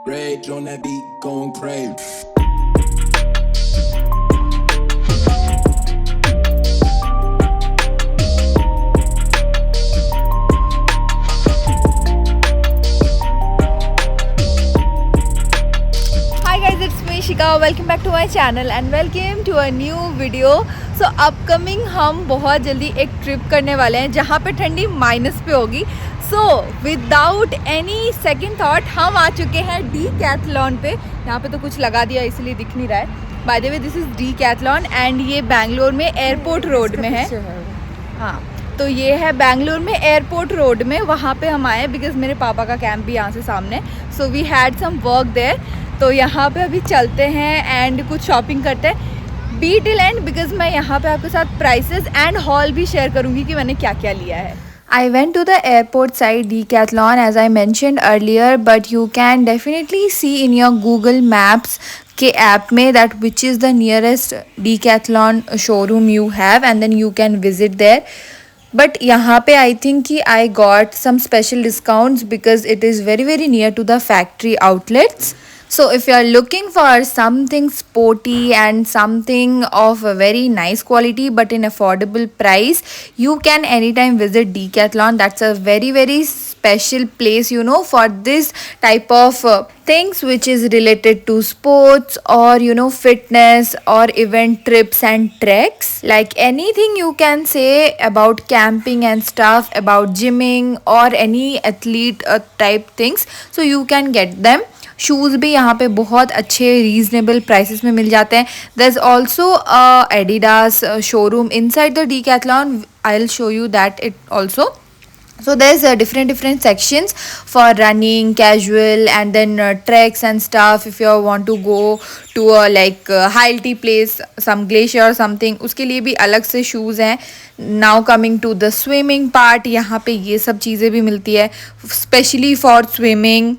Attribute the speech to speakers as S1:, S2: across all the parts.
S1: Rage on that beat, going crazy.
S2: Hi guys, it's me Shika. Welcome back to my channel and welcome to a new video. So upcoming हम बहुत जल्दी एक trip करने वाले हैं जहाँ पे ठंडी माइनस पे होगी. So without any second thought हम आ चुके हैं Decathlon पे. यहाँ पे तो कुछ लगा दिया इसलिए दिख नहीं रहा है. By the way, this is Decathlon and ये बैंगलोर में एयरपोर्ट रोड में है. हाँ, तो ये है बैंगलोर में एयरपोर्ट रोड में. वहाँ पे हम आए बिकॉज मेरे पापा का कैंप भी यहाँ से सामने. So we had some work there. तो यहाँ पे अभी चलते हैं एंड कुछ शॉपिंग करते हैं. बी टिल एंड बिकॉज मैं यहाँ पे आपके साथ प्राइसेस एंड हॉल भी शेयर करूँगी कि मैंने क्या क्या लिया है. I went to the airport side Decathlon as I mentioned earlier, but you can definitely see in your Google Maps के ऐप में that which is the nearest Decathlon showroom you have and then you can visit there. But यहाँ पे I think कि I got some special discounts because it is very near to the factory outlets. So if you are looking for something sporty and something of a very nice quality but in affordable price, you can anytime visit Decathlon. That's a very special place, you know, for this type of things which is related to sports or, you know, fitness or event trips and treks. Like anything you can say about camping and stuff, about gymming or any athlete type things, so you can get them. Shoes भी यहाँ पे बहुत अच्छे reasonable prices में मिल जाते हैं. There is also Adidas showroom inside the Decathlon. I will show you that it also. So there's different sections for running, casual, and then treks and stuff. If you want to go to a like high altitude place, some glacier or something, उसके लिए भी अलग से shoes हैं. Now coming to the swimming part, यहाँ पे ये सब चीज़ें भी मिलती है, especially for swimming.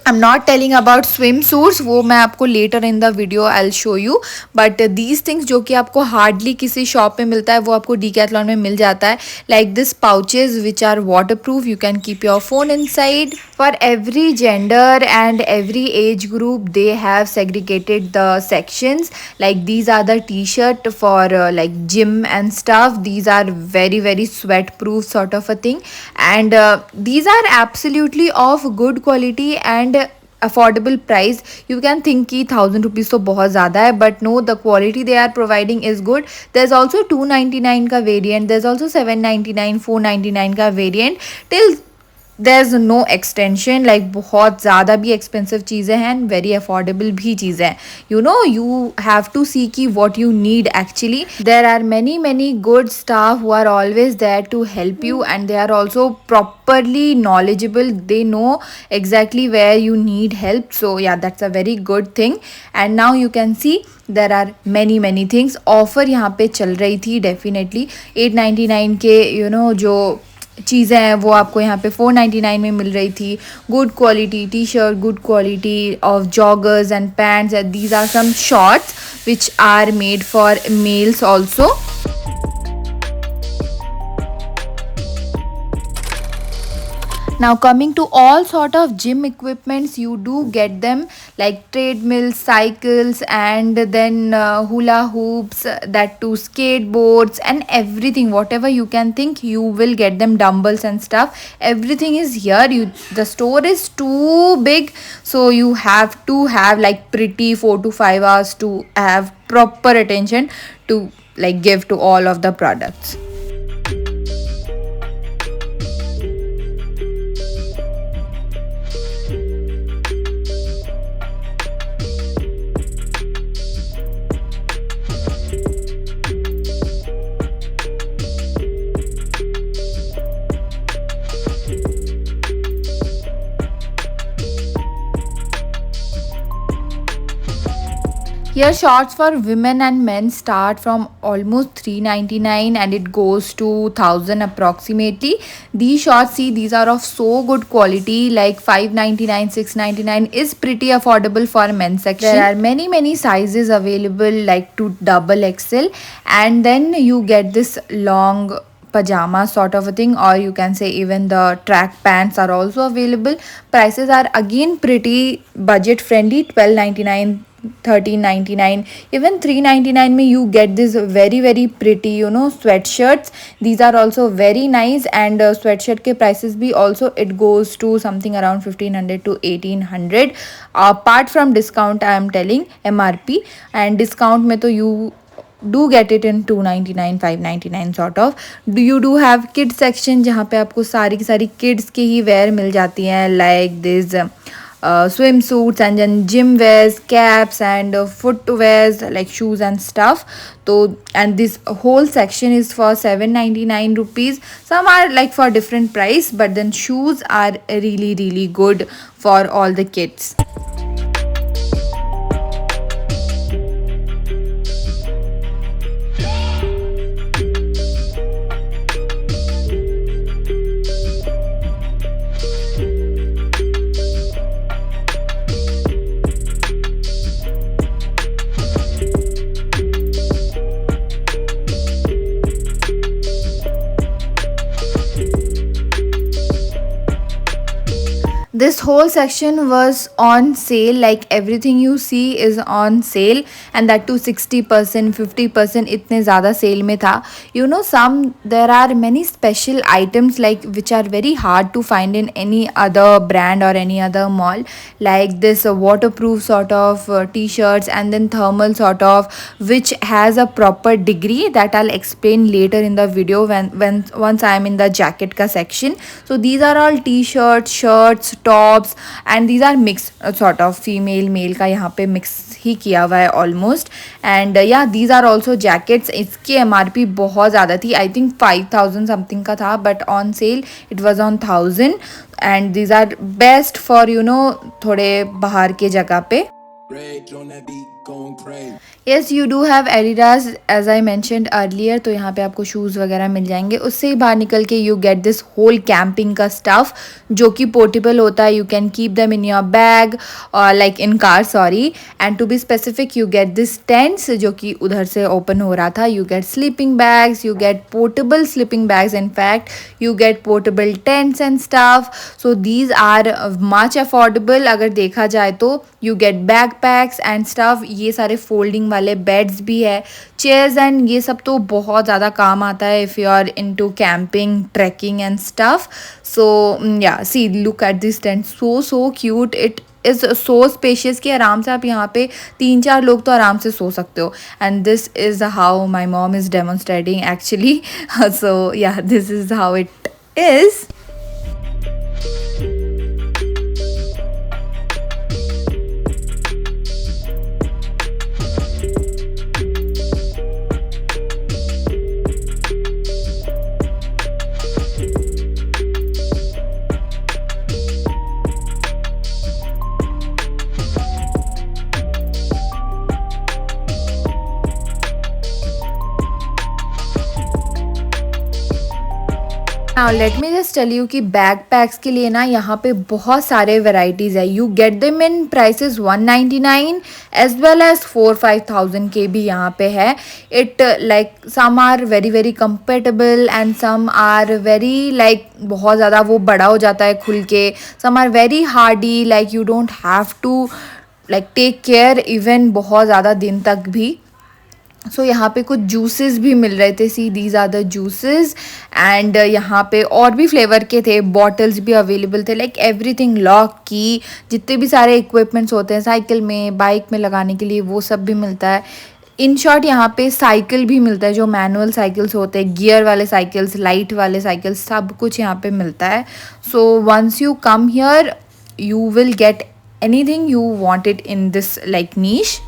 S2: I'm not telling about swimsuits, वो मैं आपको later in the video I'll show you. But these things जो कि आपको hardly किसी shop में मिलता है वो आपको Decathlon में मिल जाता है. Like this pouches which are waterproof, you can keep your phone inside. For every gender and every age group they have segregated the sections. Like these are the t-shirt for like gym and stuff. These are very sweat proof sort of a thing. And these are absolutely of good quality and affordable price. You can think कि 1000 rupees तो बहुत ज़्यादा है, but no, the quality they are providing is good. There is also 299 का variant, there is also 799, 499 का variant. Till there is no extension. Like बहुत ज़्यादा भी एक्सपेंसिव चीज़ें हैं एंड वेरी अफोर्डेबल भी चीज़ें हैं. You know, you have to see की what you need actually. There are many good staff who are always there to help you and they are also properly knowledgeable. They know exactly where you need help. So yeah, that's a very good thing. And now you can see there are many things. Offer यहाँ पे चल रही थी definitely. 899 के you know जो चीज़ें हैं वो आपको यहाँ पे 499 में मिल रही थी. Good quality T shirt, good quality of joggers and pants. These are some shorts which are made for males also. Now coming to all sort of gym equipments, you do get them like treadmills, cycles, and then hula hoops, that too skateboards and everything. Whatever you can think, you will get them. Dumbbells and stuff. Everything is here. The store is too big, so you have to have like pretty 4 to 5 hours to have proper attention to like give to all of the products. Here shorts for women and men start from almost 399 and it goes to 1000 approximately. These shorts, see, these are of so good quality, like 599, 699 is pretty affordable for men's section. There are many sizes available, like to double XL, and then you get this long pajama sort of a thing, or you can say even the track pants are also available. Prices are again pretty budget friendly, 12.99, 13.99, even 3.99 mein you get this very very pretty sweatshirts. These are also very nice, and sweatshirt ke prices bhi also it goes to something around 1500 to 1800 apart from discount. I am telling MRP, and discount mein to you do get it in 299 599 sort of. Do you do have kids section जहाँ पे आपको सारी की सारी kids की ही wear मिल जाती हैं, like this swimsuits and then gym wears, caps and footwears like shoes and stuff. So and this whole section is for 799 rupees. Some are like for different price, but then shoes are really really good for all the kids. This whole section was on sale, like everything you see is on sale, and that too 60% 50% इतने ज़्यादा sale में था. There are many special items like which are very hard to find in any other brand or any other mall, like this waterproof sort of t-shirts, and then thermal sort of, which has a proper degree that I'll explain later in the video when once I am in the jacket ka section. So these are all t-shirts, shirts, tops, and these are mix sort of female male का यहाँ पे mix ही किया हुआ है almost. And या these are also jackets. इसकी MRP बहुत ज़्यादा थी, आई थिंक 5000 समथिंग का था, but on sale it was on 1000. And these are best for थोड़े बाहर के जगह पे.
S1: Rage on that beat, going crazy.
S2: Yes you do have Adidas as I mentioned earlier. तो यहाँ पे आपको शूज़ वगैरह मिल जाएंगे. उससे ही बाहर निकल के you get this whole camping का स्टफ़ जो कि पोर्टेबल होता है. You can keep them in your bag और like in car, sorry. And to be specific you get this tents जो कि उधर से ओपन हो रहा था. You get sleeping bags, you get portable sleeping bags, in fact you get portable tents and stuff. So these are much affordable अगर देखा जाए तो. You get bag packs and stuff. ये सारे फोल्डिंग वाले बेड्स भी है, चेयर्स एंड ये सब तो बहुत ज़्यादा काम आता है if you are into camping, trekking and stuff. So yeah see look at this tent, so cute. It is so spacious कि आराम से आप यहाँ पे 3-4 लोग तो आराम से सो सकते हो. And this is how my mom is demonstrating actually. So yeah this is how it is. Now let me just tell you कि बैग पैक्स के लिए ना यहाँ पे बहुत सारे वेराइटीज़ है. You get them in prices 199 as well as 4-5,000 के भी यहाँ पे है. It like some are very very compatible and some are very like बहुत ज़्यादा वो बड़ा हो जाता है खुल के. Some are very hardy, like you don't have to like take care even बहुत ज़्यादा दिन तक भी. सो यहाँ पे कुछ जूसेस भी मिल रहे थे. See these are the juices. And यहाँ पे और भी फ्लेवर के थे, बॉटल्स भी अवेलेबल थे, लाइक एवरीथिंग. लॉक की जितने भी सारे इक्विपमेंट्स होते हैं साइकिल में, बाइक में लगाने के लिए, वो सब भी मिलता है. इन शॉर्ट यहाँ पे साइकिल भी मिलता है, जो मैनुअल साइकिल्स होते हैं, गियर वाले साइकिल्स, लाइट वाले साइकिल्स, सब कुछ यहाँ पे मिलता है. So once you come here you will get anything you wanted in this like niche.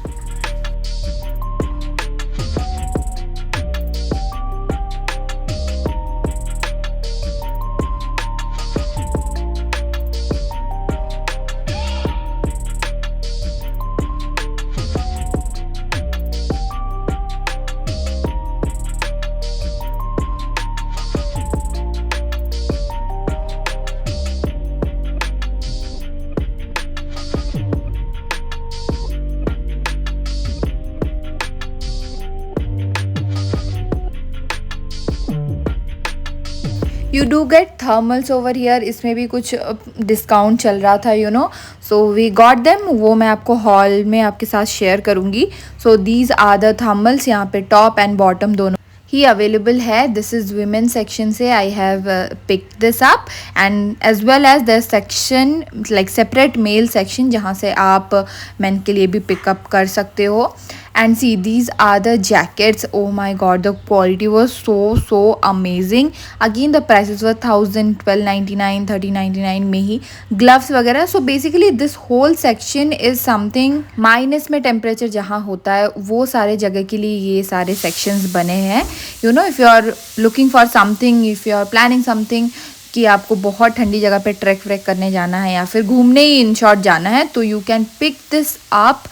S2: You do get thermals over here, इसमें भी कुछ डिस्काउंट चल रहा था you know, so we got them, वो मैं आपको हॉल में आपके साथ शेयर करूँगी. So these are the thermals, यहाँ पे टॉप एंड बॉटम दोनों ही अवेलेबल है. दिस इज़ वीमेन सेक्शन से I have picked this up, and as well as the section like separate male section जहाँ से आप मेन के लिए भी पिकअप कर सकते हो. And see, these are the jackets. Oh my god, the quality was so amazing. Again the prices were 1000, 1299, 1399 में ही. Gloves वगैरह. So basically this whole section is something minus में टेम्परेचर जहाँ होता है वो सारे जगह के लिए ये सारे sections बने हैं. You know, if you are looking for something, if you are planning something कि आपको बहुत ठंडी जगह पे ट्रैक व्रैक करने जाना है या फिर घूमने ही इन शॉर्ट जाना है, तो you can pick this up.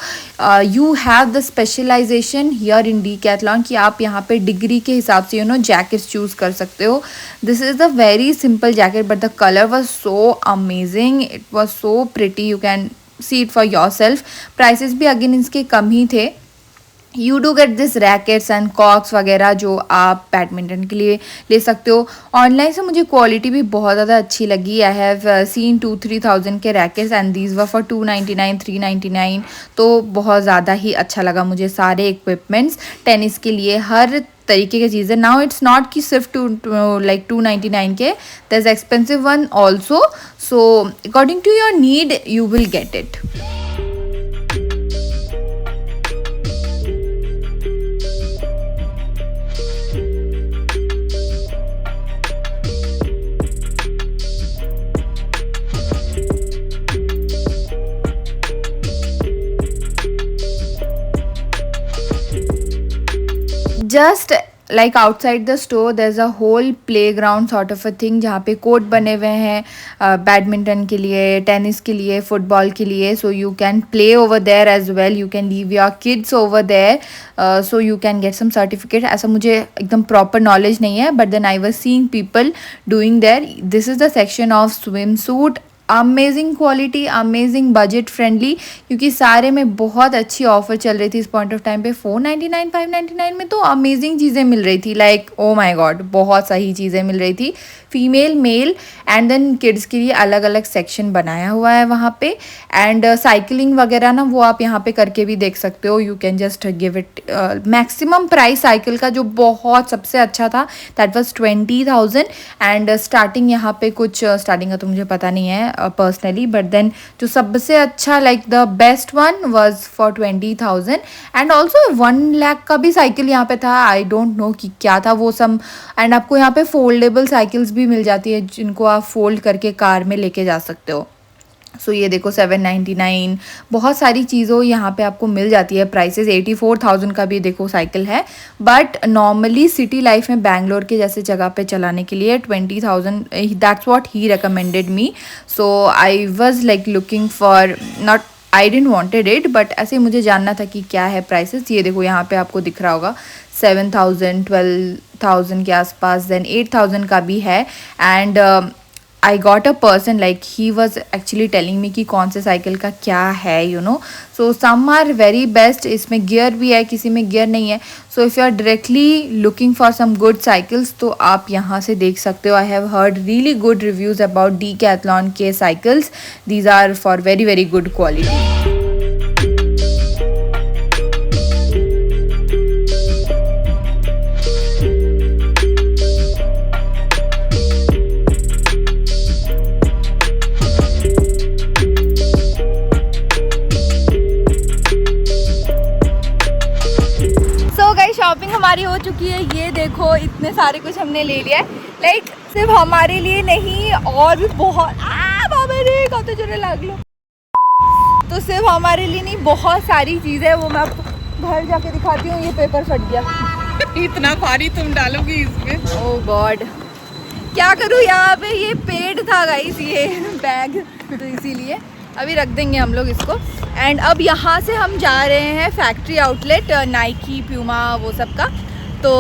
S2: You have the specialization here in Decathlon कि आप यहाँ पे डिग्री के हिसाब से यू नो जैकेट्स चूज़ कर सकते हो. This is the very simple jacket but the colour was so amazing, it was so pretty. You can see it for yourself. Prices भी अगेन इसके कम ही थे. You do get this rackets and cocks वगैरह जो आप badminton के लिए ले सकते हो. ऑनलाइन से मुझे क्वालिटी भी बहुत ज़्यादा अच्छी लगी. आई हैव सीन 2-3,000 के rackets and these were for 299, 399. तो बहुत ज़्यादा ही अच्छा लगा मुझे सारे इक्विपमेंट्स टेनिस के लिए, हर तरीके की चीज़ें. नाउ इट्स नॉट कि सिर्फ लाइक 299 के, there is expensive one also. So according to your need you will get it. Just like outside the store there is a whole playground sort of a thing जहाँ पे court बने हुए हैं badminton के लिए, tennis के लिए, football के लिए. So you can play over there as well. You can leave your kids over there so you can get some certificate. ऐसा मुझे एकदम प्रॉपर नॉलेज नहीं है but then I was seeing people doing there. This is the section of swimsuit. Amazing quality, amazing budget friendly, क्योंकि सारे में बहुत अच्छी ऑफर चल रही थी इस पॉइंट ऑफ टाइम पे. 499, 599 में तो अमेजिंग चीज़ें मिल रही थी. लाइक ओ माय गॉड, बहुत सही चीज़ें मिल रही थी. Female, male and then kids के लिए अलग अलग सेक्शन बनाया हुआ है वहाँ पे. एंड साइकिलिंग वगैरह ना वो आप यहाँ पे करके भी देख सकते हो. You can just give it. Maximum price cycle का जो बहुत सबसे अच्छा था दैट वाज 20,000 एंड स्टार्टिंग यहाँ पे कुछ स्टार्टिंग का तो मुझे पता नहीं है पर्सनली बट देन जो सबसे अच्छा like the best one was for 20,000 and also 1 lakh का भी साइकिल यहाँ पे था. आई डोंट नो कि क्या था वो सब. एंड आपको यहाँ पे फोल्डेबल साइकिल्स भी मिल जाती है जिनको आप फोल्ड करके कार में लेके जा सकते हो. सो ये देखो 799, बहुत सारी चीज़ों यहाँ पे आपको मिल जाती है. प्राइसेस 84,000 का भी देखो साइकिल है बट नॉर्मली सिटी लाइफ में बैंगलोर के जैसे जगह पे चलाने के लिए 20,000 that's what he recommended me. So I was like looking for not I didn't wanted it but ऐसे मुझे जानना था कि क्या है प्राइसेस. ये देखो यहाँ पे आपको दिख रहा होगा 7,000, 12,000 के आसपास. देन 8,000 का भी है. And I got a person like he was actually telling me कि कौन से साइकिल का क्या है you know. So some are very best. इसमें गियर भी है, किसी में गियर नहीं है. So if you are directly looking for some good cycles तो आप यहाँ से देख सकते हो. I have heard really good reviews about Decathlon के cycles. These are for very very good quality. Shopping हमारी हो चुकी है. ये देखो इतने सारे कुछ हमने ले लिया है. लाइक सिर्फ हमारे लिए नहीं और भी बहुत बाबा रे कत जोरे लाग लो. तो सिर्फ हमारे लिए नहीं बहुत सारी चीज़ें है वो मैं आपको घर जाके दिखाती हूँ. ये पेपर फट गया.
S3: इतना भारी तुम डालोगी इसमें?
S2: ओह गॉड क्या करूँ. यहाँ पे ये पेड था गाइस ये बैग तो इसीलिए अभी रख देंगे हम लोग इसको. एंड अब यहाँ से हम जा रहे हैं फैक्ट्री आउटलेट नाइकी, प्यूमा वो सब का. तो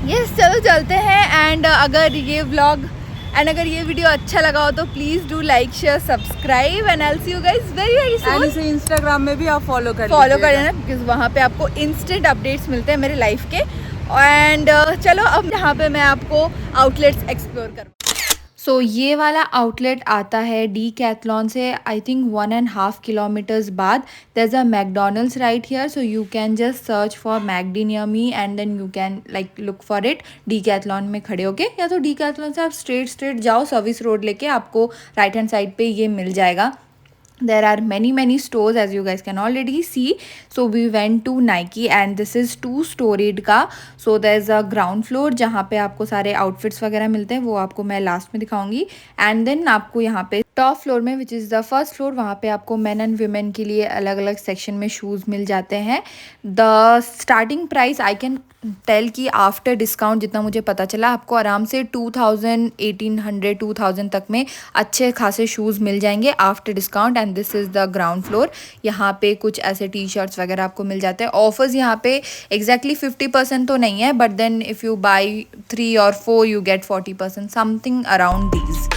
S2: यस चलो चलते हैं. एंड अगर ये व्लॉग एंड अगर ये वीडियो अच्छा लगा हो तो please do like share subscribe and I will see you guys very very सून.
S3: इसे इंस्टाग्राम में भी आप फॉलो कर
S2: लेना बिकॉज वहाँ पे आपको इंस्टेंट अपडेट्स मिलते हैं मेरे लाइफ के. एंड चलो अब यहाँ पे मैं आपको आउटलेट्स एक्सप्लोर करूँ। सो ये वाला आउटलेट आता है डीकैथलॉन से आई थिंक 1.5 किलोमीटर्स बाद। There is a McDonald's right here, so you can just search for McD near me and then you can like look for it Decathlon में खड़े होके, या तो डीकैथलॉन से आप स्ट्रेट जाओ सर्विस रोड लेके, आपको राइट हैंड साइड पे ये मिल जाएगा। There are many stores as you guys can already see. So we went to Nike and this is 2-storied का. So there's a ground floor जहाँ पे आपको सारे outfits वगैरह मिलते हैं, वो आपको मैं लास्ट में दिखाऊंगी। एंड देन आपको यहाँ पे टॉप फ्लोर में which is the first floor, वहाँ पे आपको मेन एंड वीमेन के लिए अलग अलग सेक्शन में शूज़ मिल जाते हैं। The starting price I can tell कि आफ्टर डिस्काउंट जितना मुझे पता चला, आपको आराम से 2000, 1800, 2000 तक में अच्छे खासे शूज़ मिल जाएंगे after discount. And this is the ground floor. यहाँ पे कुछ ऐसे टी शर्ट्स वगैरह आपको मिल जाते हैं। ऑफर्स यहाँ पे एग्जैक्टली 50% तो नहीं है, but then if you buy 3 or 4 you get 40%, something around these.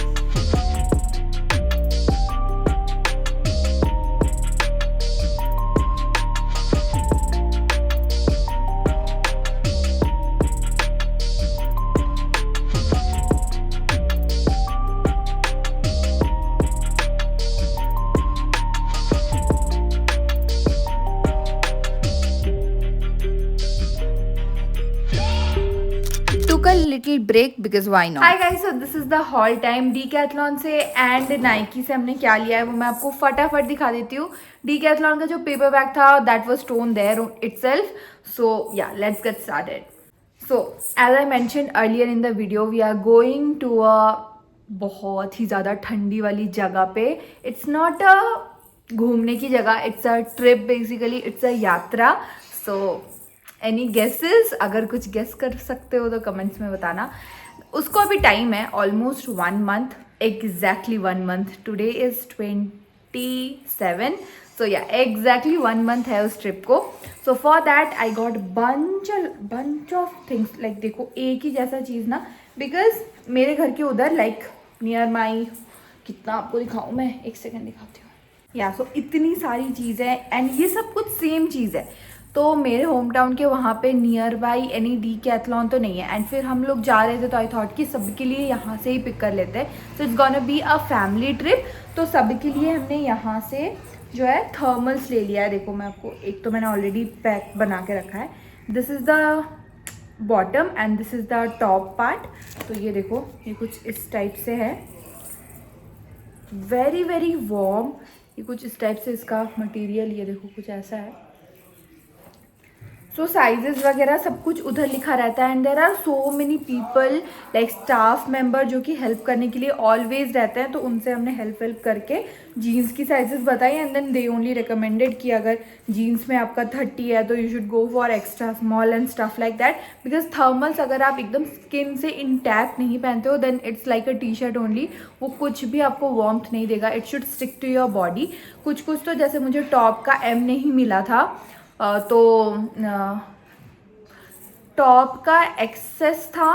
S2: took a little break because why not. Hi guys, so this is the haul time Decathlon से and Nike से हमने क्या लिया है वो मैं आपको फटाफट दिखा देती हूँ। Decathlon का जो पेपर बैग था that was torn there itself. So yeah, let's get started. So as I mentioned earlier in the video, we are going to a बहुत ही ज़्यादा ठंडी वाली जगह पे। It's not a घूमने की जगह, it's a trip basically, it's a यात्रा। So एनी गेसेस, अगर कुछ गेस कर सकते हो तो कमेंट्स में बताना। उसको अभी टाइम है almost 1 month, exactly 1 month. Today is 27, सो या एग्जैक्टली 1 मंथ है उस ट्रिप को। So for that I got bunch of things. Like देखो एक ही जैसा चीज़ ना, बिकॉज मेरे घर के उधर लाइक नियर माई, कितना आपको दिखाऊँ मैं, एक सेकेंड दिखाती हूँ। या सो इतनी सारी चीज़ है एंड ये सब कुछ सेम चीज़ है। तो मेरे होम टाउन के वहाँ पे नियर बाई एनी डीकैथलॉन तो नहीं है। एंड फिर हम लोग जा रहे थे तो आई थॉट कि सबके लिए यहाँ से ही पिक कर लेते हैं। So it's gonna be a family trip. तो सबके लिए हमने यहाँ से जो है थर्मल्स ले लिया है। देखो मैं आपको, एक तो मैंने ऑलरेडी पैक बना के रखा है। This is the bottom and this is the top part. तो ये देखो, ये कुछ इस टाइप से है, वेरी वेरी वार्म। ये कुछ इस टाइप से इसका मटेरियल, ये देखो कुछ ऐसा है। सो साइजेस वगैरह सब कुछ उधर लिखा रहता है। And there are so many people like staff member जो कि हेल्प करने के लिए ऑलवेज रहते हैं। तो उनसे हमने हेल्प करके जीन्स की साइजेस बताई and then they only recommended कि अगर जीन्स में आपका 30 है तो you should go for extra small and stuff like that. Because thermals अगर आप एकदम स्किन से इंटैक्ट नहीं पहनते हो then it's like a T shirt only, वो कुछ भी आपको वार्मथ नहीं देगा। It should stick to your body. कुछ तो जैसे मुझे टॉप का M नहीं मिला था, तो टॉप का एक्सेस था,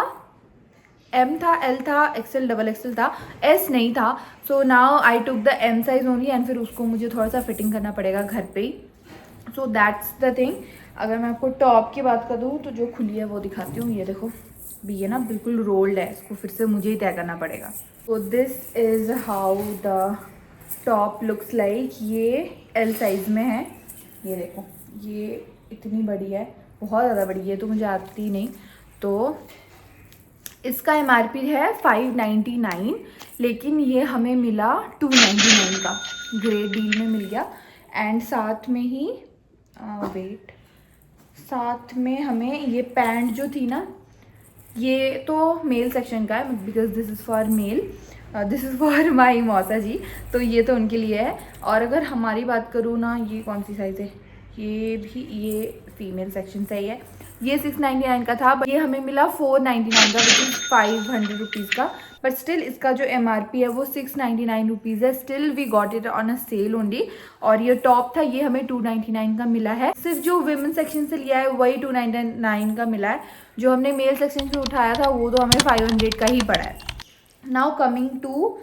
S2: M था, L था, XL, XXL था, S नहीं था। So now I took the M size only and फिर उसको मुझे थोड़ा सा फिटिंग करना पड़ेगा घर पे ही। So that's the thing. अगर मैं आपको टॉप की बात कर दूँ तो जो खुली है वो दिखाती हूँ। ये देखो भी, ये ना बिल्कुल रोल्ड है, इसको फिर से मुझे ही तय करना पड़ेगा। सो this is how the top looks like. ये L साइज में है। ये देखो, ये इतनी बड़ी है, बहुत ज़्यादा बड़ी है, तो मुझे आती नहीं। तो इसका MRP है 599, लेकिन ये हमें मिला 299 का, ग्रेट डील में मिल गया। एंड साथ में ही साथ में हमें ये पैंट जो थी ना, ये तो मेल सेक्शन का है because this is for male, this is for my मौसा जी, तो ये तो उनके लिए है। और अगर हमारी बात करूँ ना, ये कौन सी साइज़ है, ये भी, ये फीमेल सेक्शन से ही है। ये 699 का था, बट ये हमें मिला 499 का, विच इज़ 500 रुपीज़ का। बट स्टिल इसका जो MRP है वो 699 रुपीज़ है। Still we got it on a sale only. और ये टॉप था, ये हमें 299 का मिला है। सिर्फ जो विमेन सेक्शन से लिया है वही 299 का मिला है। जो हमने मेल सेक्शन से उठाया था वो तो हमें 500 का ही पड़ा है। नाउ कमिंग टू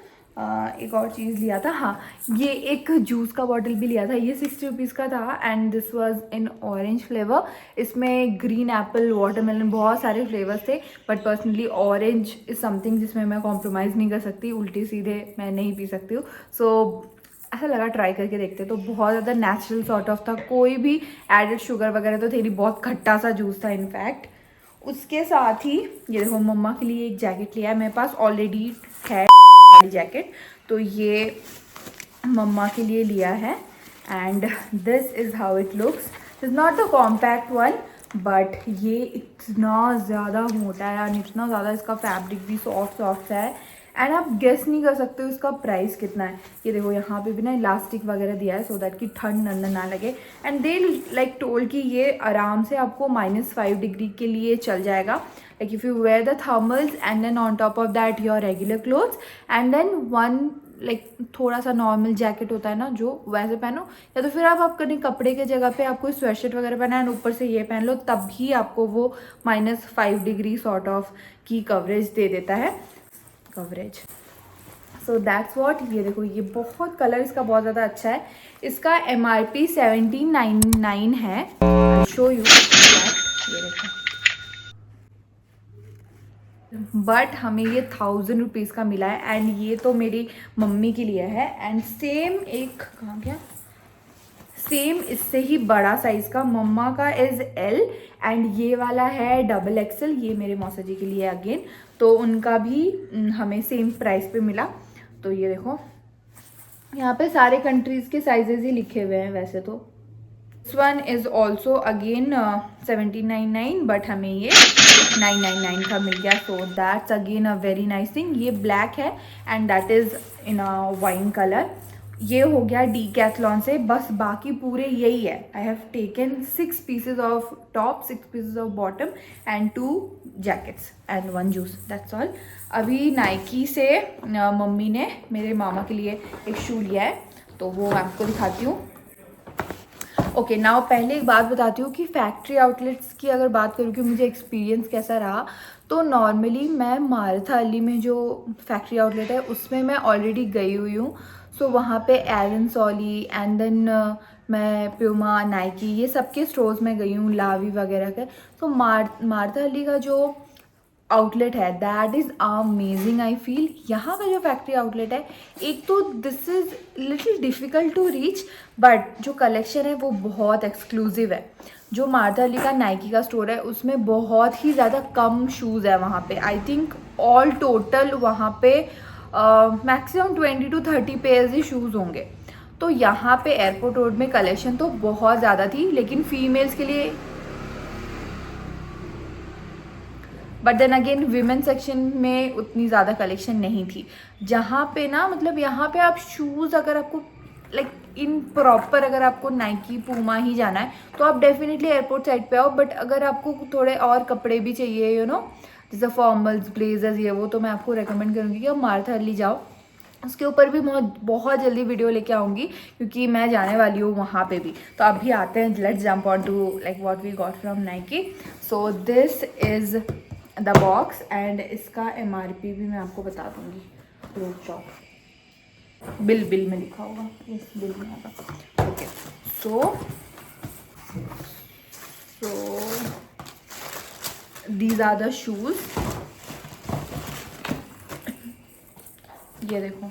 S2: एक और चीज़ लिया था, हाँ ये एक जूस का बॉटल भी लिया था, ये 60 रुपीज़ का था and this was in orange flavour. इसमें ग्रीन एप्पल, वाटरमेलन, बहुत सारे फ्लेवर्स थे, but personally orange is something जिसमें मैं कॉम्प्रोमाइज़ नहीं कर सकती, उल्टी सीधे मैं नहीं पी सकती हूँ। सो ऐसा लगा ट्राई करके देखते, तो बहुत ज़्यादा नेचुरल सॉर्ट ऑफ था, कोई भी एडेड शुगर वगैरह तो थे नहीं, बहुत खट्टा सा जूस था इनफैक्ट। उसके साथ ही ये देखो मम्मा के लिए एक जैकेट लिया है, मेरे पास ऑलरेडी है जैकेट, तो ये मम्मा के लिए लिया है and this is how it looks. Is not the compact one, but ये इतना ज़्यादा मोटा है और इतना ज़्यादा इसका फैब्रिक भी सॉफ्ट है एंड आप गेस नहीं कर सकते हो इसका प्राइस कितना है। ये देखो यहाँ पे भी ना इलास्टिक वगैरह दिया है सो दैट कि ठंड अंदर ना लगे एंड दे लाइक टोल्ड कि ये आराम से आपको -5 डिग्री के लिए चल जाएगा। Like if you wear the thermals and then on top of that your regular clothes and then one like थोड़ा सा नॉर्मल जैकेट होता है ना जो वैसे पहनो, या तो फिर आप अपने कपड़े के जगह पे आप कोई स्वेटशर्ट वगैरह पहना है ऊपर से ये पहन लो, तभी आपको वो -5 डिग्री सॉर्ट ऑफ की कवरेज दे देता है, कवरेज। So that's what. ये देखो ये बहुत कलर इसका बहुत ज़्यादा अच्छा है, इसका MRP 1799 है। शो यू, ये देखो, बट हमें ये 1000 रुपीज़ का मिला है एंड ये तो मेरी मम्मी के लिए है एंड सेम एक कहाँ गया, सेम इससे ही बड़ा साइज़ का मम्मा का इज़ L एंड ये वाला है XXL, ये मेरे मौसा जी के लिए अगेन, तो उनका भी हमें सेम प्राइस पे मिला। तो ये देखो यहाँ पे सारे कंट्रीज़ के साइजेस ही लिखे हुए हैं वैसे तो। This one is also again 1799 but हमें ये 999 का मिल गया, so that's again a very nice thing. ये ब्लैक है and that is in a wine colour. ये हो गया डीकैथलॉन से, बस बाकी पूरे यही है। I have taken 6 pieces of top, 6 pieces of bottom and 2 jackets and 1 juice, that's all. अभी नाइकी से मम्मी ने मेरे मामा के लिए एक शू लिया है, तो वो आपको दिखाती हूँ। ओके नाउ पहले एक बात बताती हूँ कि फैक्ट्री आउटलेट्स की अगर बात करूँ कि मुझे एक्सपीरियंस कैसा रहा, तो नॉर्मली मैं मारुथा अली में जो फैक्ट्री आउटलेट है उसमें मैं ऑलरेडी गई हुई हूँ। सो वहाँ पे एरन सॉली एंड देन मैं प्यूमा, नाइकी, ये सबके स्टोर्स में गई हूँ, लावी वगैरह के। सो मारुथा अली का जो आउटलेट है that is amazing I feel. यहाँ का जो फैक्ट्री आउटलेट है, एक तो this is little difficult to reach, but जो कलेक्शन है वो बहुत एक्सक्लूसिव है। जो मारुथा अली का नाइकी का स्टोर है उसमें बहुत ही ज़्यादा कम शूज़ है वहाँ पे। आई थिंक ऑल टोटल वहाँ पे maximum 20 to 30 pairs he shoes होंगे। तो यहाँ पे एयरपोर्ट रोड में कलेक्शन तो बहुत ज़्यादा थी, लेकिन फीमेल्स के लिए, but then again women section में उतनी ज़्यादा कलेक्शन नहीं थी। जहाँ पे ना मतलब यहाँ पे आप शूज़ अगर आपको लाइक इन प्रॉपर अगर आपको नाइकी, पूमा ही जाना है तो आप डेफिनेटली एयरपोर्ट साइड पे आओ, बट अगर आपको थोड़े और कपड़े भी चाहिए यू नो जैसे फॉर्मल्स, ब्लेजर्स, ये वो, तो मैं आपको रेकमेंड करूँगी कि आप मारुथा अली जाओ। उसके ऊपर भी बहुत जल्दी वीडियो लेके आऊँगी क्योंकि मैं जाने वाली हूँ वहाँ पे भी। तो अभी आते हैं, let's jump on to like what we got from Nike. So this is the box and इसका MRP भी मैं आपको बता दूँगी, रोड चौक बिल में लिखा होगा, इस बिल में होगा। Okay so these are the shoes. ये देखो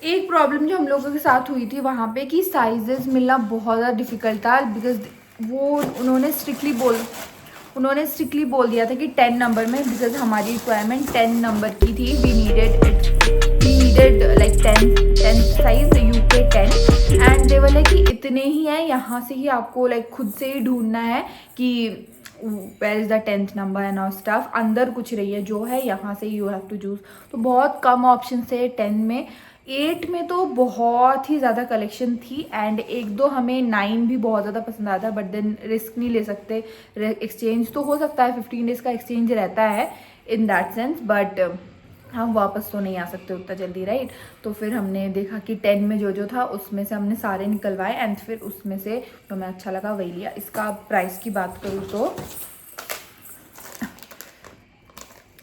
S2: एक प्रॉब्लम जो हम लोगों के साथ हुई थी वहाँ पे कि साइजेस मिलना बहुत ज़्यादा डिफ़िकल्ट था, बिकॉज वो उन्होंने स्ट्रिक्टली बोल दिया था कि 10 नंबर में, बिकॉज हमारी रिक्वायरमेंट 10 नंबर की थी। We needed like 10 size UK 10 and they वाले कि इतने ही है, यहाँ से ही आपको लाइक खुद से ही ढूंढना है कि where is the 10th number and all stuff. अंदर कुछ रही है जो है यहाँ से यू हैव टू चूज़। तो बहुत कम ऑप्शन थे 10 में। 8 में तो बहुत ही ज़्यादा कलेक्शन थी एंड 1-2 हमें 9 भी बहुत ज़्यादा पसंद आता, बट देन रिस्क नहीं ले सकते। एक्सचेंज तो हो सकता है, 15 डेज़ का एक्सचेंज रहता है इन दैट सेंस, बट हम वापस तो नहीं आ सकते उतना जल्दी, राइट। तो फिर हमने देखा कि 10 में जो था उसमें से हमने सारे निकलवाए एंड फिर उसमें से जो हमें अच्छा लगा वही लिया। इसका प्राइस की बात करूँ तो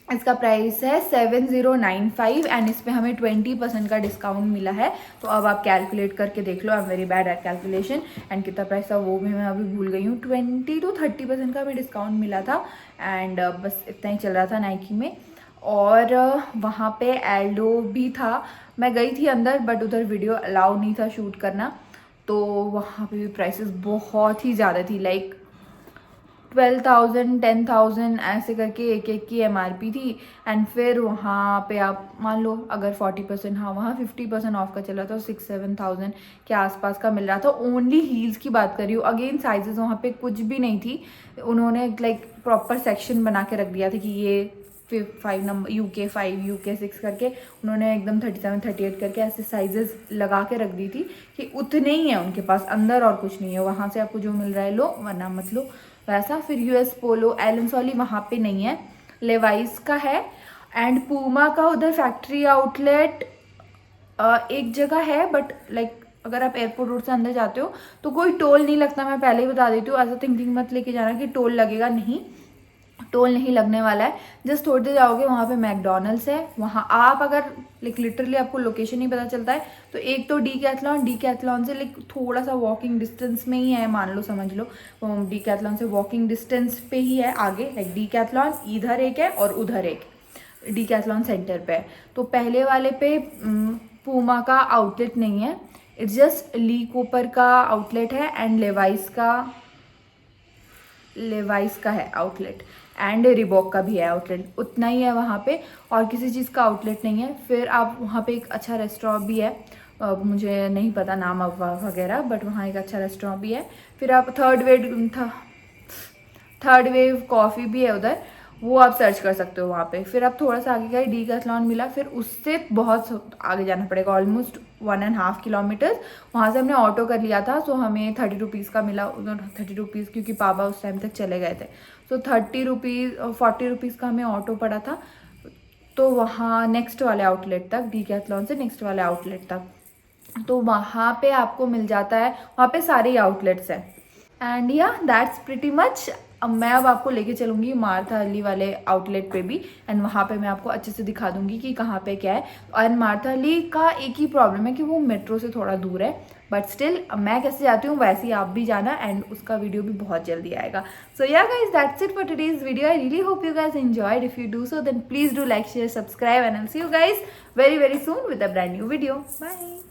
S2: इसका प्राइस है 7095 एंड इस पर हमें 20% का डिस्काउंट मिला है। तो अब आप कैलकुलेट करके देख लो, I am very bad at calculation, and कितना प्राइस था वो भी मैं अभी भूल गई हूँ। 20 to 30% का हमें डिस्काउंट मिला था एंड बस इतना ही चल रहा था नाइकी में। और वहाँ पे एल्डो भी था, मैं गई थी अंदर बट उधर वीडियो अलाउ नहीं था शूट करना, तो वहाँ पे भी प्राइसेस बहुत ही ज़्यादा थी, लाइक 12,000 10,000 ऐसे करके एक एक की MRP थी। एंड फिर वहाँ पे आप मान लो अगर 40%, हाँ वहाँ 50% ऑफ का चला था, 6-7,000 के आसपास का मिल रहा था। ओनली हील्स की बात कर रही हूँ, अगेन साइजेस वहाँ पे कुछ भी नहीं थी। उन्होंने लाइक प्रॉपर सेक्शन बना के रख दिया था कि ये 5 नंबर UK 5 UK 6 करके उन्होंने एकदम 37 38 करके ऐसे साइजेस लगा के रख दी थी कि उतने ही है उनके पास, अंदर और कुछ नहीं है। वहाँ से आपको जो मिल रहा है लो, वरना मत लो वैसा। फिर US पोलो एलन सॉली वहाँ पे नहीं है, लेवाइस का है एंड पूमा का उधर फैक्ट्री आउटलेट एक जगह है, बट लाइक अगर आप एयरपोर्ट रोड से अंदर जाते हो तो कोई टोल नहीं लगता, मैं पहले ही बता देती हूँ। ऐसा थिंकिंग मत लेके जाना कि टोल लगेगा, नहीं, टोल नहीं लगने वाला है। जस्ट थोड़ी देर जाओगे वहाँ पे मैकडोनल्ड्स है, वहाँ आप अगर लाइक लिटरली आपको लोकेशन नहीं पता चलता है तो एक तो डीकैथलॉन से लाइक थोड़ा सा वॉकिंग डिस्टेंस में ही है, मान लो समझ लो डीकैथलॉन से वॉकिंग डिस्टेंस पे ही है आगे। लाइक डीकैथलॉन इधर एक है और उधर एक डीकैथलॉन सेंटर पे है। तो पहले वाले पे पूमा का आउटलेट नहीं है, इट्स जस्ट ली कूपर का आउटलेट है एंड लेवाइस का है आउटलेट एंड रिबॉक का भी है आउटलेट, उतना ही है वहाँ पे, और किसी चीज़ का आउटलेट नहीं है। फिर आप वहाँ पे एक अच्छा रेस्टोरेंट भी है, मुझे नहीं पता नाम वगैरह, बट वहाँ एक अच्छा रेस्टोरेंट भी है। फिर आप थर्ड वेव कॉफ़ी भी है उधर, वो आप सर्च कर सकते हो वहाँ पे। फिर आप थोड़ा सा आगे गए डीकैथलॉन मिला, फिर उससे बहुत आगे जाना पड़ेगा, ऑलमोस्ट 1.5 किलोमीटर। वहाँ से हमने ऑटो कर लिया था, सो हमें 30 रुपीज़ का मिला उधर, 30 रुपीज़ क्योंकि पापा उस टाइम तक चले गए थे। सो 30 रुपीज़ 40 रुपीज़ का हमें ऑटो पड़ा था, तो वहाँ नेक्स्ट वाले आउटलेट तक, डीकैथलॉन से नेक्स्ट वाले आउटलेट तक, तो वहाँ पे आपको मिल जाता है, वहाँ पे सारे आउटलेट्स हैं। एंड या दैट्स प्रिटी मच। मैं अब आपको लेके चलूँगी मार्था अली वाले आउटलेट पे भी, एंड वहाँ पे मैं आपको अच्छे से दिखा दूँगी कि कहाँ पे क्या है। और मार्था अली का एक ही प्रॉब्लम है कि वो मेट्रो से थोड़ा दूर है, बट स्टिल मैं कैसे जाती हूँ वैसे ही आप भी जाना, एंड उसका वीडियो भी बहुत जल्दी आएगा। So yeah guys that's it for today's video. I really hope you guys enjoyed. If you do so then please do like share subscribe and I will see you guys very very soon with a brand new video. Bye.